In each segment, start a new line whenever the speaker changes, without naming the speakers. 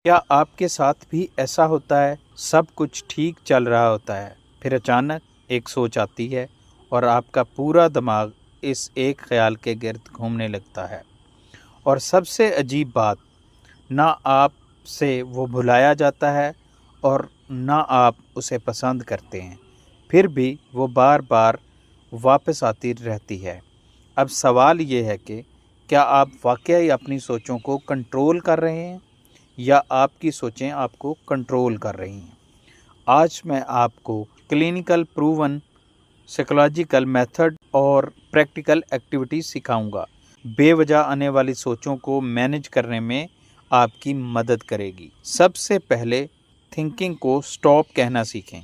کیا آپ کے ساتھ بھی ایسا ہوتا ہے؟ سب کچھ ٹھیک چل رہا ہوتا ہے، پھر اچانک ایک سوچ آتی ہے اور آپ کا پورا دماغ اس ایک خیال کے گرد گھومنے لگتا ہے، اور سب سے عجیب بات، نہ آپ سے وہ بھلایا جاتا ہے اور نہ آپ اسے پسند کرتے ہیں، پھر بھی وہ بار بار واپس آتی رہتی ہے۔ اب سوال یہ ہے کہ کیا آپ واقعی اپنی سوچوں کو کنٹرول کر رہے ہیں یا آپ کی سوچیں آپ کو کنٹرول کر رہی ہیں؟ آج میں آپ کو کلینیکل پروون سائیکولوجیکل میتھڈ اور پریکٹیکل ایکٹیویٹیز سکھاؤں گا، بے وجہ آنے والی سوچوں کو مینج کرنے میں آپ کی مدد کرے گی۔ سب سے پہلے تھنکنگ کو سٹاپ کہنا سیکھیں۔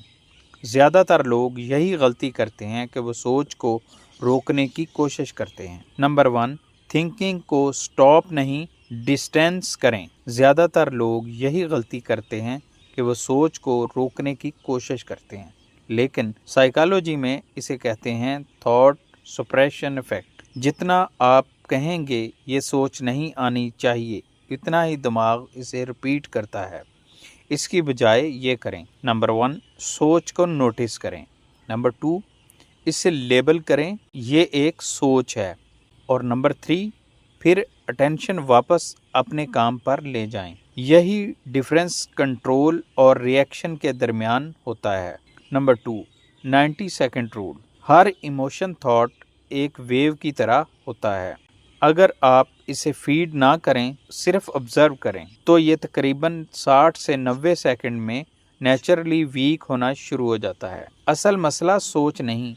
زیادہ تر لوگ یہی غلطی کرتے ہیں کہ وہ سوچ کو روکنے کی کوشش کرتے ہیں۔ نمبر 1، تھنکنگ کو سٹاپ نہیں، ڈسٹینس کریں۔ زیادہ تر لوگ یہی غلطی کرتے ہیں کہ وہ سوچ کو روکنے کی کوشش کرتے ہیں، لیکن سائیکالوجی میں اسے کہتے ہیں تھاٹ سپریشن ایفیکٹ۔ جتنا آپ کہیں گے یہ سوچ نہیں آنی چاہیے، اتنا ہی دماغ اسے ریپیٹ کرتا ہے۔ اس کی بجائے یہ کریں۔ نمبر 1، سوچ کو نوٹس کریں۔ نمبر 2، اسے لیبل کریں، یہ ایک سوچ ہے۔ اور نمبر 3، پھر اٹینشن واپس اپنے کام پر لے جائیں۔ یہی ڈیفرنس کنٹرول اور ری ایکشن کے درمیان ہوتا ہے۔ Number 2، 90 second rule. ہر ایموشن تھاٹ ایک ویو کی طرح ہوتا ہے۔ اگر آپ اسے فیڈ نہ کریں، صرف آبزرو کریں، تو یہ تقریباً 60 سے 90 سیکنڈ میں نیچرلی ویک ہونا شروع ہو جاتا ہے۔ اصل مسئلہ سوچ نہیں،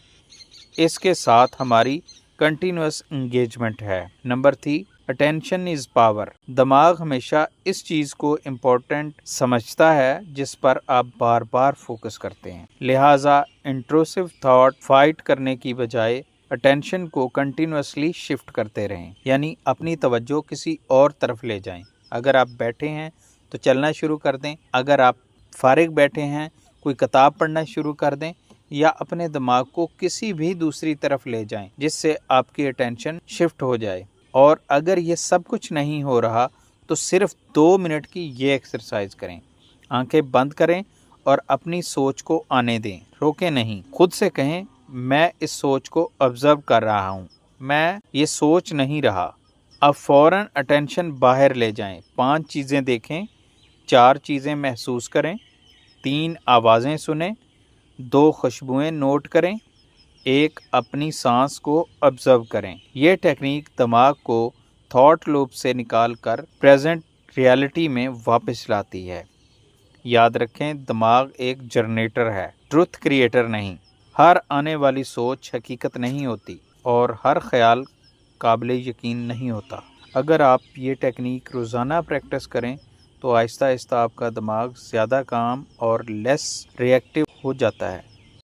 اس کے ساتھ ہماری کنٹینیوس انگیجمنٹ ہے۔ Number 3، attention is power. دماغ ہمیشہ اس چیز کو امپورٹنٹ سمجھتا ہے جس پر آپ بار بار فوکس کرتے ہیں، لہٰذا انٹروسیو تھاٹ فائٹ کرنے کی بجائے اٹینشن کو کنٹینیوسلی شفٹ کرتے رہیں، یعنی اپنی توجہ کسی اور طرف لے جائیں۔ اگر آپ بیٹھے ہیں تو چلنا شروع کر دیں، اگر آپ فارغ بیٹھے ہیں کوئی کتاب پڑھنا شروع کر دیں، یا اپنے دماغ کو کسی بھی دوسری طرف لے جائیں جس سے آپ کی اٹینشن شفٹ ہو جائے۔ اور اگر یہ سب کچھ نہیں ہو رہا تو صرف 2 منٹ کی یہ ایکسرسائز کریں۔ آنکھیں بند کریں اور اپنی سوچ کو آنے دیں، روکیں نہیں۔ خود سے کہیں، میں اس سوچ کو آبزرو کر رہا ہوں، میں یہ سوچ نہیں رہا۔ اب فوراً اٹینشن باہر لے جائیں۔ 5 چیزیں دیکھیں، 4 چیزیں محسوس کریں، 3 آوازیں سنیں، 2 خوشبوئیں نوٹ کریں، 1 اپنی سانس کو آبزرو کریں۔ یہ ٹیکنیک دماغ کو تھاٹ لوپ سے نکال کر پریزنٹ ریالٹی میں واپس لاتی ہے۔ یاد رکھیں، دماغ ایک جنریٹر ہے، ٹروتھ کریٹر نہیں۔ ہر آنے والی سوچ حقیقت نہیں ہوتی اور ہر خیال قابل یقین نہیں ہوتا۔ اگر آپ یہ ٹیکنیک روزانہ پریکٹس کریں تو آہستہ آہستہ آپ کا دماغ زیادہ کام اور لیس ری ایکٹیو ہو جاتا ہے۔